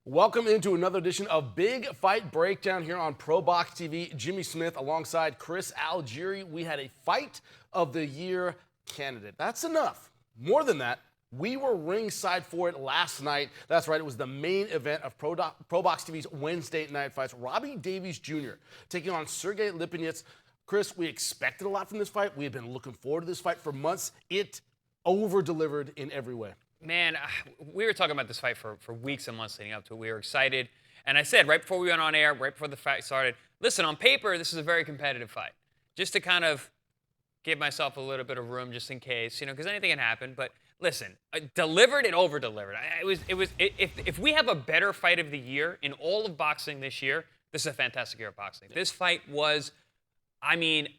Welcome into another edition of Big Fight Breakdown here on ProBox TV. Jimmy Smith alongside Chris Algieri. We had a Fight of the Year candidate. That's enough. More than that, we were ringside for it last night. That's right, it was the main event of ProBox TV's Wednesday night fights. Robbie Davies Jr. taking on Sergey Lipinets. Chris, we expected a lot from this fight. We had been looking forward to this fight for months. It over-delivered in every way. Man, we were talking about this fight for weeks and months leading up to it. We were excited. And I said right before we went on air, right before the fight started, listen, on paper, this is a very competitive fight. Just to kind of give myself a little bit of room just in case, because anything can happen. But listen, delivered and over-delivered. If we have a better fight of the year in all of boxing this year, this is a fantastic year of boxing. This fight was,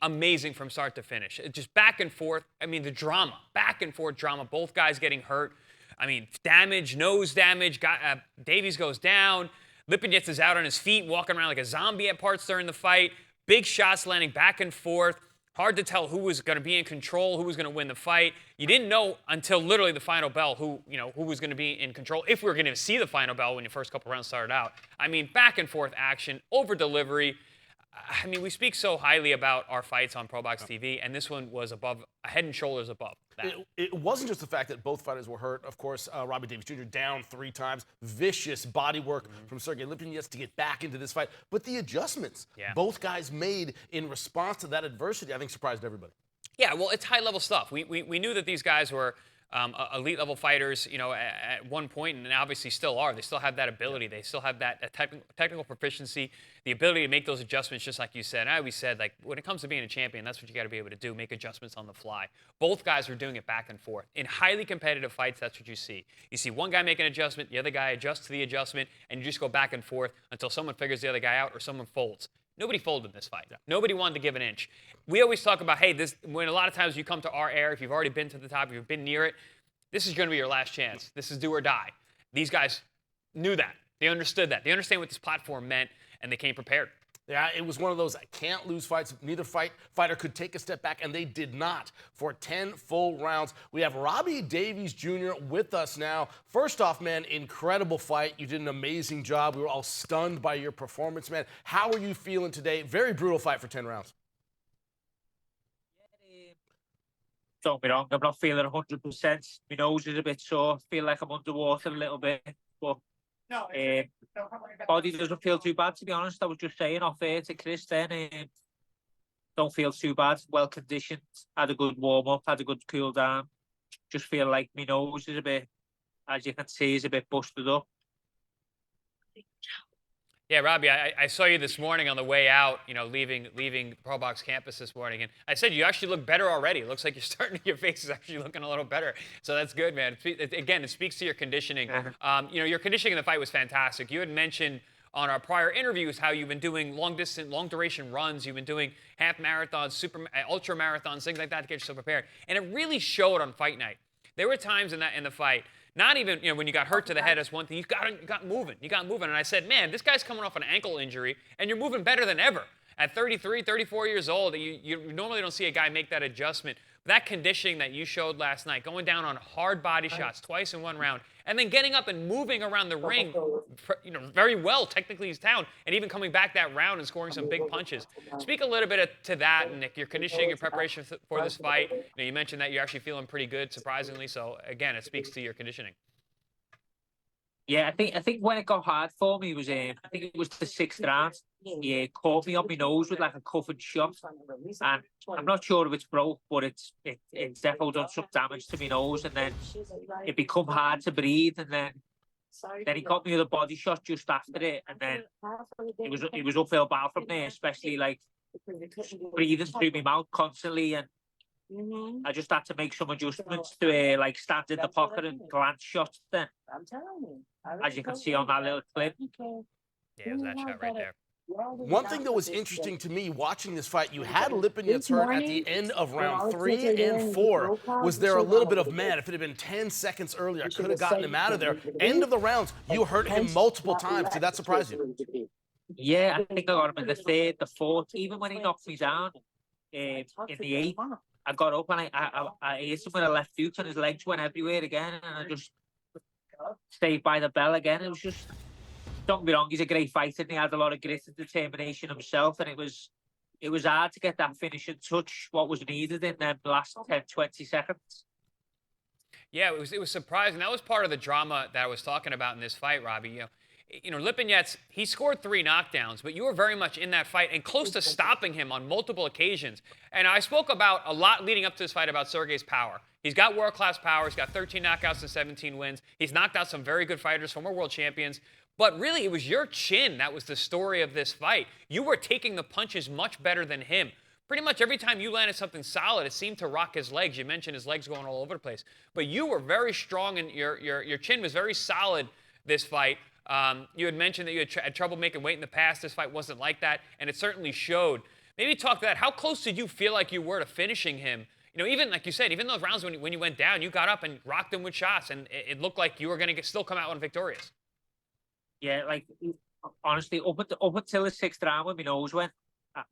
amazing from start to finish. Just back and forth. The drama, back and forth drama. Both guys getting hurt. Damage, nose damage. Davies goes down. Lipinets is out on his feet, walking around like a zombie at parts during the fight. Big shots landing back and forth. Hard to tell who was going to be in control, who was going to win the fight. You didn't know until literally the final bell who was going to be in control, if we were going to see the final bell when the first couple rounds started out. Back and forth action, over delivery. We speak so highly about our fights on ProBox TV, and this one was head and shoulders above that. It wasn't just the fact that both fighters were hurt. Of course, Robbie Davies Jr. down 3 times. Vicious body work from Sergey Lipinets to get back into this fight. But the adjustments both guys made in response to that adversity, I think, surprised everybody. Yeah, well, it's high-level stuff. We knew that these guys were elite-level fighters, at one point, and obviously still are. They still have that ability. They still have that technical proficiency, the ability to make those adjustments, just like you said. And I always said, when it comes to being a champion, that's what you got to be able to do, make adjustments on the fly. Both guys were doing it back and forth. In highly competitive fights, that's what you see. You see one guy make an adjustment, the other guy adjusts to the adjustment, and you just go back and forth until someone figures the other guy out or someone folds. Nobody folded this fight. Nobody wanted to give an inch. We always talk about, hey, when a lot of times you come to our air, if you've already been to the top, if you've been near it, this is going to be your last chance. This is do or die. These guys knew that. They understood that. They understand what this platform meant, and they came prepared. Yeah, it was one of those can't lose fights. Neither fighter could take a step back, and they did not for 10 full rounds. We have Robbie Davies Jr. with us now. First off, man, incredible fight. You did an amazing job. We were all stunned by your performance, man. How are you feeling today? Very brutal fight for 10 rounds. Don't be wrong, I'm not feeling 100%. My nose is a bit sore. I feel like I'm underwater a little bit. But body doesn't feel too bad, to be honest. I was just saying off air to Chris then. Don't feel too bad. Well conditioned. Had a good warm-up. Had a good cool down. Just feel like my nose is a bit, as you can see, is a bit busted up. Yeah, Robbie, I saw you this morning on the way out, leaving ProBox campus this morning, and I said you actually look better already. It looks like your face is actually looking a little better, so that's good, man. Again, it speaks to your conditioning. Your conditioning in the fight was fantastic. You had mentioned on our prior interviews how you've been doing long duration runs. You've been doing half marathons, ultra marathons, things like that to get yourself prepared, and it really showed on fight night. There were times in the fight. Not even, when you got hurt to the head, that's one thing. You got moving. And I said, man, this guy's coming off an ankle injury, and you're moving better than ever. At 33, 34 years old, you normally don't see a guy make that adjustment. But that conditioning that you showed last night, going down on hard body shots twice in one round, and then getting up and moving around the ring, very well, technically he's down, and even coming back that round and scoring some big punches. Speak a little bit to that, and your conditioning, your preparation for this fight. You mentioned that you're actually feeling pretty good, surprisingly. So again, it speaks to your conditioning. Yeah, I think when it got hard for me was I think it was the 6th round. He caught me on my nose with like a covered shot, and I'm not sure if it's broke, but it's definitely done some damage to my nose, and then it become hard to breathe, and then he got me with a body shot just after it, and then it was uphill battle from there, especially like breathing through my mouth constantly, and I just had to make some adjustments to like stand in the pocket and glance shots then. As you can see on that little clip. Yeah, it was that shot right there. One thing that was interesting to me watching this fight, you had Lipinets hurt at the end of round 3 and 4. Was there a little bit of, man, if it had been 10 seconds earlier, I could have gotten him out of there. End of the rounds, you hurt him multiple times. Did that surprise you? Yeah, I think I got him in the 3rd, the 4th. Even when he knocked me down in the 8th, I got up and I hit him with a left hook and his legs went everywhere again, and I just stayed by the bell again. It was just don't get me wrong, he's a great fighter and he had a lot of grit and determination himself, and it was hard to get that finishing touch, what was needed in the last 10, 20 seconds. Yeah, it was surprising. That was part of the drama that I was talking about in this fight, Robbie. Lipinets, he scored 3 knockdowns, but you were very much in that fight and close to stopping him on multiple occasions. And I spoke about a lot leading up to this fight about Sergey's power. He's got world-class power. He's got 13 knockouts and 17 wins. He's knocked out some very good fighters, former world champions. But really, it was your chin that was the story of this fight. You were taking the punches much better than him. Pretty much every time you landed something solid, it seemed to rock his legs. You mentioned his legs going all over the place. But you were very strong, and your chin was very solid this fight. You had mentioned that you had trouble making weight in the past. This fight wasn't like that, and it certainly showed. Maybe talk to that. How close did you feel like you were to finishing him? Even like you said, even those rounds when you went down, you got up and rocked him with shots, and it looked like you were going to still come out victorious. Yeah, like, honestly, up until the 6th round when my nose went,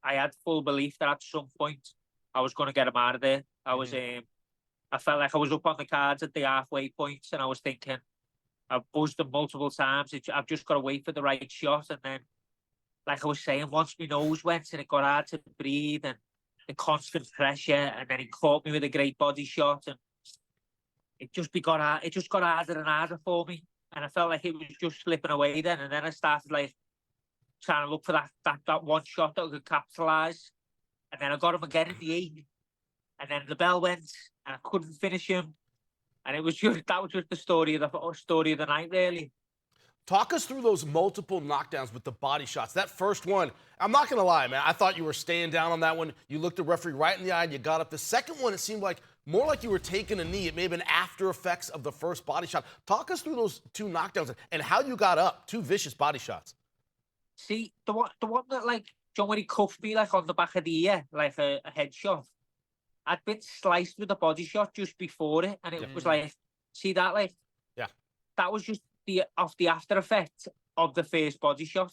I had full belief that at some point I was going to get him out of there. I felt like I was up on the cards at the halfway points, and I was thinking, I've buzzed him multiple times. I've just got to wait for the right shot. And then, like I was saying, once my nose went and it got hard to breathe and the constant pressure, and then he caught me with a great body shot, and it just got harder and harder for me. And I felt like it was just slipping away then. And then I started like trying to look for that one shot that could capitalise. And then I got him again in the 8th. And then the bell went and I couldn't finish him. And that was just the story of the night, really. Talk us through those multiple knockdowns with the body shots. That first one, I'm not going to lie, man. I thought you were staying down on that one. You looked the referee right in the eye and you got up. The second one, it seemed like more like you were taking a knee. It may have been after effects of the first body shot. Talk us through those 2 knockdowns and how you got up. 2 vicious body shots. See, the one that, like, John, when he cuffed me, like, on the back of the ear, like a headshot, I'd been sliced with a body shot just before it, and it was like, see that, like, yeah, that was just the after effect of the first body shot.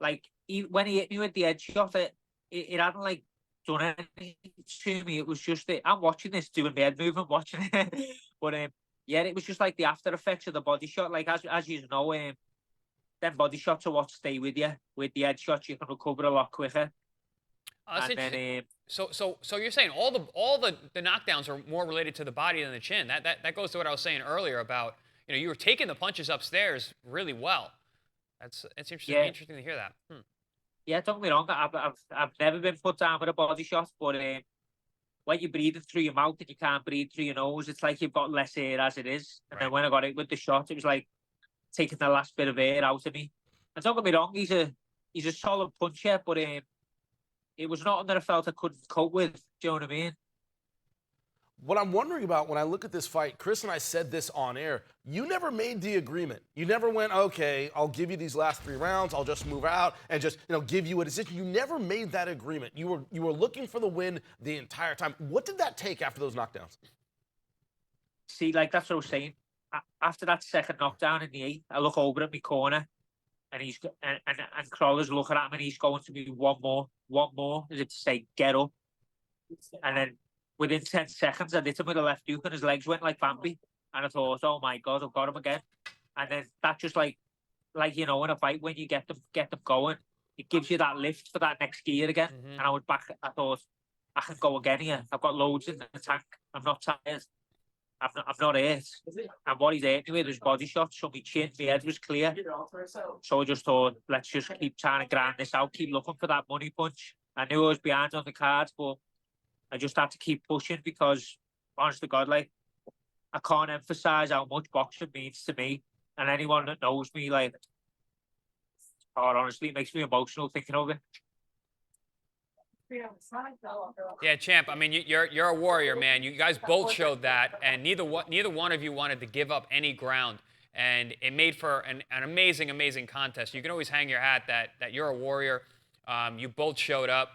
Like, when he hit me with the headshot, it hadn't, like, done anything to me. It was just that I'm watching this, doing my head movement, watching it. But yeah, it was just like the after effects of the body shot. Like, as you know, then body shots are what stay with you. With the headshots, you can recover a lot quicker. That's interesting. So you're saying all the knockdowns are more related to the body than the chin. That goes to what I was saying earlier about, you were taking the punches upstairs really well. It's interesting. Yeah. Interesting to hear that. Yeah, don't get me wrong. I've never been put down with a body shot, but when you're breathing through your mouth and you can't breathe through your nose, it's like you've got less air as it is. And then when I got it with the shot, it was like taking the last bit of air out of me. And don't get me wrong, he's a solid puncher, but it was nothing that I felt I couldn't cope with. Do you know what I mean? What I'm wondering about when I look at this fight, Chris and I said this on air, you never made the agreement. You never went, okay, I'll give you these last 3 rounds, I'll just move out and just, give you a decision. You never made that agreement. You were looking for the win the entire time. What did that take after those knockdowns? See, like, that's what I was saying. After that second knockdown in the 8th, I look over at my corner and and Crawler's looking at him and he's going to me one more, as if to say, get up. And then within 10 seconds, I hit him with a left hook and his legs went like Bambi. And I thought, oh my God, I've got him again. And then that just like in a fight, when you get them going, it gives you that lift for that next gear again. And I was back, I thought, I can go again here. I've got loads in the tank. I'm not tired. I'm not hurt. And what he's hit me with was body shots, so my chin, my head was clear. So I just thought, let's just keep trying to grind this out, keep looking for that money punch. I knew I was behind on the cards, but I just had to keep pushing because, honest to God, like, I can't emphasize how much boxing means to me. And anyone that knows me, like, honestly, it makes me emotional thinking of it. Yeah, champ. I mean, you're a warrior, man. You guys both showed that, and neither one of you wanted to give up any ground, and it made for an amazing contest. You can always hang your hat that you're a warrior. You both showed up,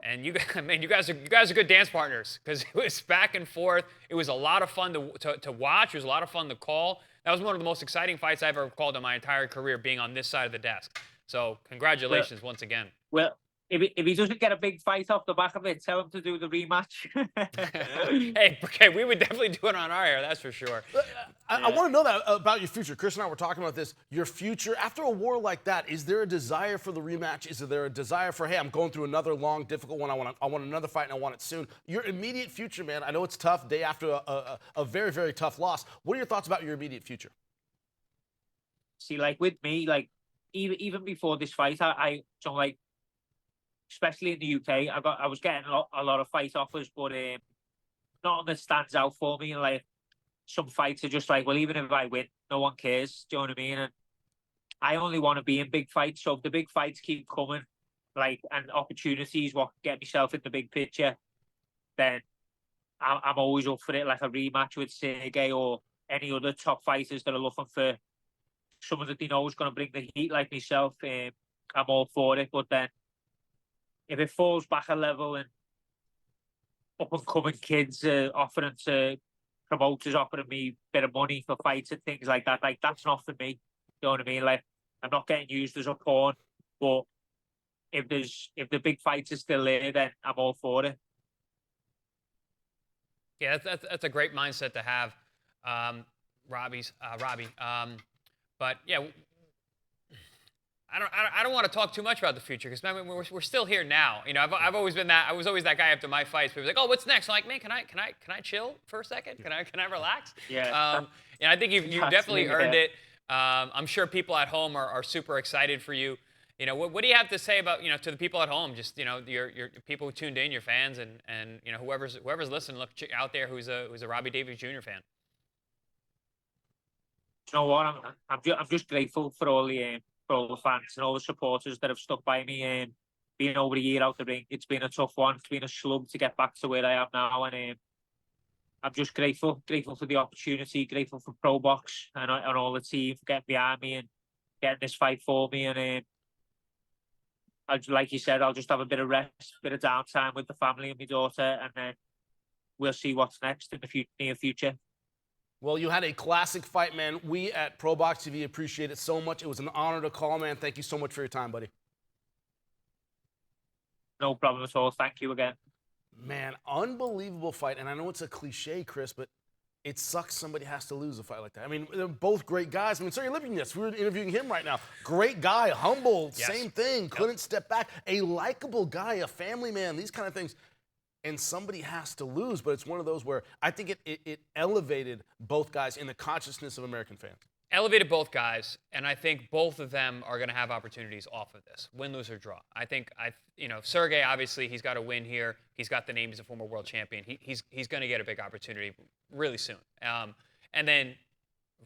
and you guys are good dance partners because it was back and forth. It was a lot of fun to watch. It was a lot of fun to call. That was one of the most exciting fights I've ever called in my entire career, being on this side of the desk. So congratulations once again. if he doesn't get a big fight off the back of it, tell him to do the rematch. Hey, okay, we would definitely do it on our air, that's for sure. I want to know that about your future. Chris and I were talking about this. Your future, after a war like that, is there a desire for the rematch? Is there a desire for, hey, I'm going through another long, difficult one. I want another fight, and I want it soon. Your immediate future, man, I know it's tough, day after a very, very tough loss. What are your thoughts about your immediate future? See, like with me, like even before this fight, I so like, especially in the UK, I was getting a lot of fight offers, but nothing that stands out for me. And like some fights are just like, well, even if I win, no one cares. Do you know what I mean? And I only want to be in big fights. So if the big fights keep coming, like, and opportunities what get myself in the big picture, then I'm always up for it. Like a rematch with Sergey or any other top fighters that are looking for someone that they know is going to bring the heat, like myself. I'm all for it. But then if it falls back a level and up and coming kids offering to promoters offering me a bit of money for fights and things like that, like that's not for me. You know what I mean? Like I'm not getting used as a pawn, but if the big fights are still there, then I'm all for it. Yeah, that's a great mindset to have, Robbie. But yeah, I don't want to talk too much about the future because we're still here now. You know, I've always been that. I was always that guy after my fights. People were like, oh, what's next? I'm like, man, can I chill for a second? Can I relax? Yeah. And I think you've definitely earned it. I'm sure people at home are super excited for you. You know, what do you have to say about, you know, to the people at home? Just, you know, your people who tuned in, your fans, and you know, whoever's listening, look out there who's a Robbie Davies Jr. fan. You know what? I'm just grateful for all the fans and all the supporters that have stuck by me. Being over a year out the ring, it's been a tough one. It's been a slug to get back to where I am now, and I'm just grateful for the opportunity, grateful for ProBox and all the team for getting behind me and getting this fight for me. And like you said, I'll just have a bit of rest, a bit of downtime with the family and my daughter, and then we'll see what's next in the near future. Well, you had a classic fight, man. We at ProBox TV appreciate it so much. It was an honor to call, man. Thank you so much for your time, buddy. No problem at all. Thank you again. Man, unbelievable fight. And I know it's a cliche, Chris, but it sucks somebody has to lose a fight like that. I mean, they're both great guys. I mean, Sergey Lipinets, we're interviewing him right now. Great guy, humble, yes. Same thing. Couldn't step back. A likable guy, a family man, these kind of things. And somebody has to lose, but it's one of those where I think it elevated both guys in the consciousness of American fans. Elevated both guys, and I think both of them are going to have opportunities off of this, win, lose, or draw. I think Sergey, obviously, he's got to win here. He's got the name. He's a former world champion. He's going to get a big opportunity really soon. And then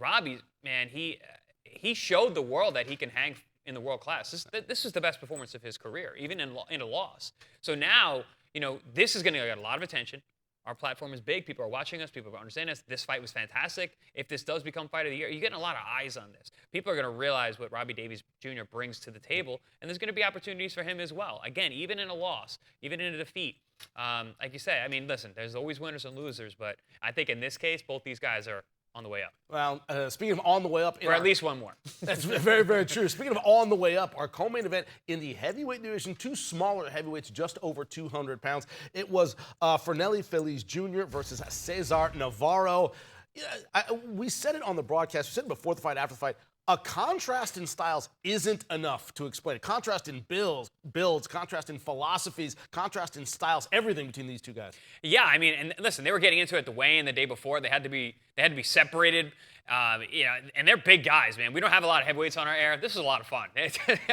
Robbie, man, he showed the world that he can hang in the world class. This is the best performance of his career, even in a loss. So now, you know, this is going to get a lot of attention. Our platform is big. People are watching us. People are understanding us. This fight was fantastic. If this does become fight of the year, you're getting a lot of eyes on this. People are going to realize what Robbie Davies Jr. brings to the table, and there's going to be opportunities for him as well. Again, even in a loss, even in a defeat, like you say, I mean, listen, there's always winners and losers, but I think in this case, both these guys are on the way up. Well, speaking of on the way up. Or at least one more. That's very, very true. Speaking of on the way up, our co-main event in the heavyweight division, two smaller heavyweights, just over 200 pounds. It was Fernely Feliz Jr. versus Cesar Navarro. We said it on the broadcast. We said it before the fight, after the fight. A contrast in styles isn't enough to explain it. Contrast in builds, contrast in philosophies, contrast in styles, everything between these two guys. Yeah, I mean, and listen, they were getting into it the weigh-in the day before. They had to be separated. And they're big guys, man. We don't have a lot of heavyweights on our air. This is a lot of fun.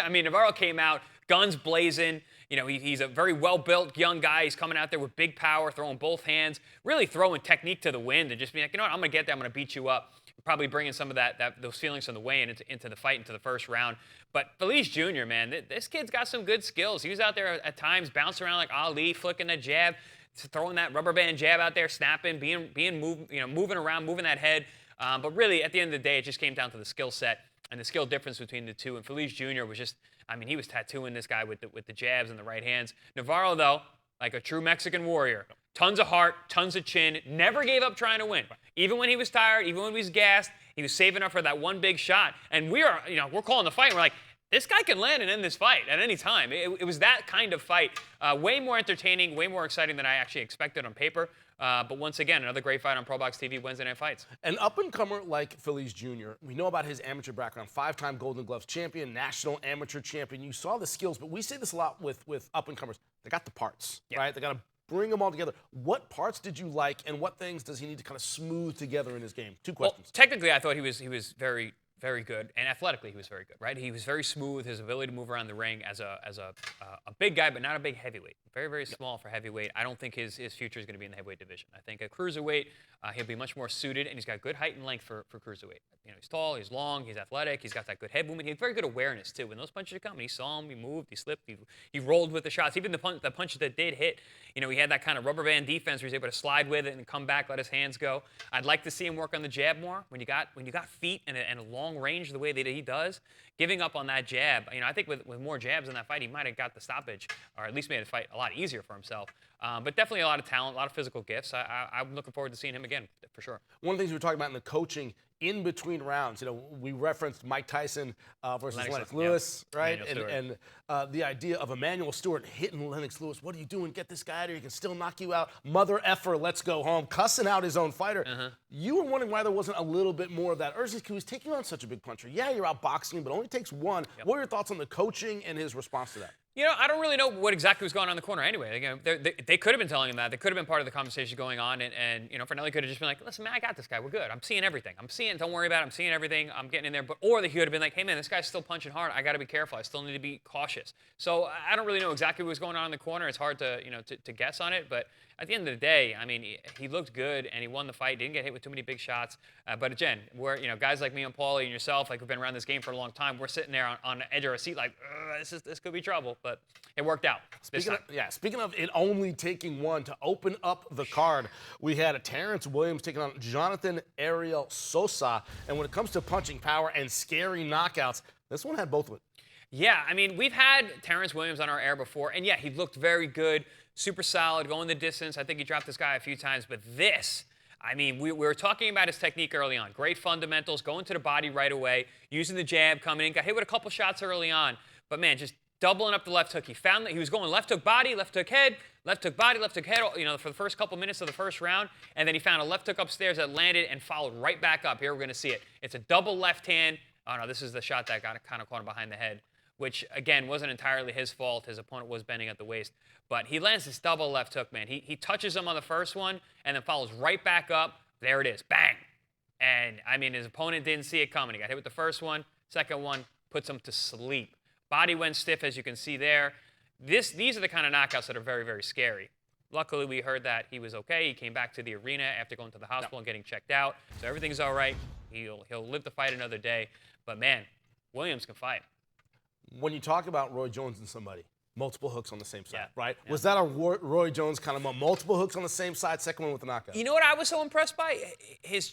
I mean, Navarro came out, guns blazing. You know, he's a very well-built young guy. He's coming out there with big power, throwing both hands, really throwing technique to the wind and just being like, you know what, I'm going to get there. I'm going to beat you up. Probably bringing some of those feelings from the weigh-in into the fight, into the first round. But Feliz Jr., man, this kid's got some good skills. He was out there at times bouncing around like Ali, flicking that jab, throwing that rubber band jab out there, snapping, moving around, moving that head. But really, at the end of the day, it just came down to the skill set and the skill difference between the two. And Feliz Jr. was just, I mean, he was tattooing this guy with the jabs and the right hands. Navarro, though, like a true Mexican warrior. Tons of heart, tons of chin, never gave up trying to win. Even when he was tired, even when he was gassed, he was saving up for that one big shot. And we're calling the fight. We're like, this guy can land and end this fight at any time. It was that kind of fight. Way more entertaining, way more exciting than I actually expected on paper. But once again, another great fight on ProBox TV Wednesday Night Fights. An up-and-comer like Feliz Jr., we know about his amateur background, 5-time Golden Gloves champion, national amateur champion. You saw the skills, but we say this a lot with up-and-comers. They got the parts, right? They got to bring them all together. What parts did you like, and what things does he need to kind of smooth together in his game? Two questions. Well, technically, I thought he was very, very good, and athletically he was very good, right? He was very smooth. His ability to move around the ring as a big guy, but not a big heavyweight. Very, very small for heavyweight. I don't think his future is going to be in the heavyweight division. I think at cruiserweight, he'll be much more suited, and he's got good height and length for cruiserweight. You know, he's tall, he's long, he's athletic, he's got that good head movement. He has very good awareness too. When those punches come, he saw him, he moved, he slipped, he rolled with the shots. Even the punches that did hit, you know, he had that kind of rubber band defense where he was able to slide with it and come back, let his hands go. I'd like to see him work on the jab more. When you got feet and a long range the way that he does, giving up on that jab, you know, I think with more jabs in that fight, he might have got the stoppage, or at least made the fight a lot easier for himself. But definitely a lot of talent, a lot of physical gifts. I'm looking forward to seeing him again, for sure. One of the things we were talking about in the coaching in between rounds, you know, we referenced Mike Tyson versus Lennox Lewis, right? And the idea of Emmanuel Stewart hitting Lennox Lewis. What are you doing? Get this guy out here. He can still knock you out. Mother effer, let's go home. Cussing out his own fighter. You were wondering why there wasn't a little bit more of that urgency because he was taking on such a big puncher. Yeah, you're out boxing, but only takes one. What are your thoughts on the coaching and his response to that? You know, I don't really know what exactly was going on in the corner anyway. Again, they could have been telling him that. They could have been part of the conversation going on. And you know, Fernely could have just been like, listen, man, I got this guy. We're good. I'm seeing everything. I'm seeing, don't worry about it. I'm seeing everything. I'm getting in there. Or he would have been like, hey, man, this guy's still punching hard. I got to be careful. I still need to be cautious. So I don't really know exactly what was going on in the corner. It's hard to, you know, to guess on it. But at the end of the day, I mean, he looked good and he won the fight. Didn't get hit with too many big shots. But again, we're, you know, guys like me and Paulie and yourself, like who've been around this game for a long time, we're sitting there on the edge of our seat like, this could be trouble. But it worked out. Speaking of it only taking one to open up the card, we had a Terrence Williams taking on Jonathan Ariel Sosa. And when it comes to punching power and scary knockouts, this one had both of it. Yeah, I mean, we've had Terrence Williams on our air before, and yeah, he looked very good, super solid, going the distance. I think he dropped this guy a few times, but this, I mean, we were talking about his technique early on. Great fundamentals, going to the body right away, using the jab, coming in, got hit with a couple shots early on, but man, just doubling up the left hook. He found that he was going left hook body, left hook head, left hook body, left hook head, you know, for the first couple minutes of the first round, and then he found a left hook upstairs that landed and followed right back up. Here we're going to see it. It's a double left hand. Oh no, this is the shot that got kind of caught him behind the head, which again wasn't entirely his fault. His opponent was bending at the waist, but he lands this double left hook, man. He touches him on the first one and then follows right back up. There it is, bang. And I mean, his opponent didn't see it coming. He got hit with the first one, second one puts him to sleep. Body went stiff, as you can see there. These are the kind of knockouts that are very, very scary. Luckily, we heard that he was okay. He came back to the arena after going to the hospital and getting checked out, so everything's all right. He'll live to fight another day. But man, Williams can fight. When you talk about Roy Jones and somebody, multiple hooks on the same side, right? Yeah. Was that a Roy Jones kind of a multiple hooks on the same side, second one with a knockout? You know what I was so impressed by? His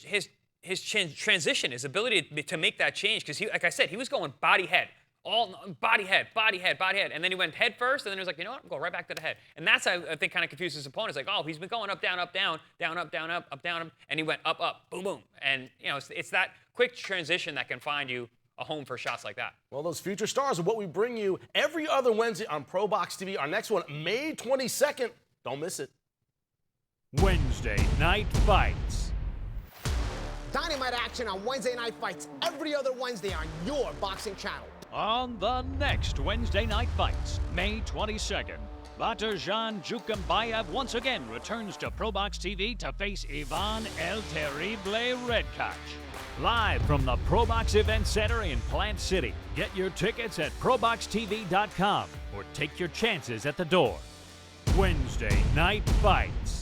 transition, his ability to make that change. Because, like I said, he was going body head. All body head, body head, body head. And then he went head first, and then he was like, you know what, I'm going right back to the head. And that's, I think, kind of confused his opponents. Like, oh, he's been going up, down, up, down, down, up, down, up, down, and he went up, up, boom, boom. And, you know, it's that quick transition that can find you a home for shots like that. Well, those future stars are what we bring you every other Wednesday on ProBox TV. Our next one, May 22nd. Don't miss it. Wednesday Night Fights. Dynamite action on Wednesday Night Fights every other Wednesday on your boxing channel. On the next Wednesday Night Fights, May 22nd, Batarjan Jukambayev once again returns to ProBox TV to face Ivan El Terrible Redkach. Live from the ProBox Event Center in Plant City. Get your tickets at ProBoxTV.com or take your chances at the door. Wednesday Night Fights.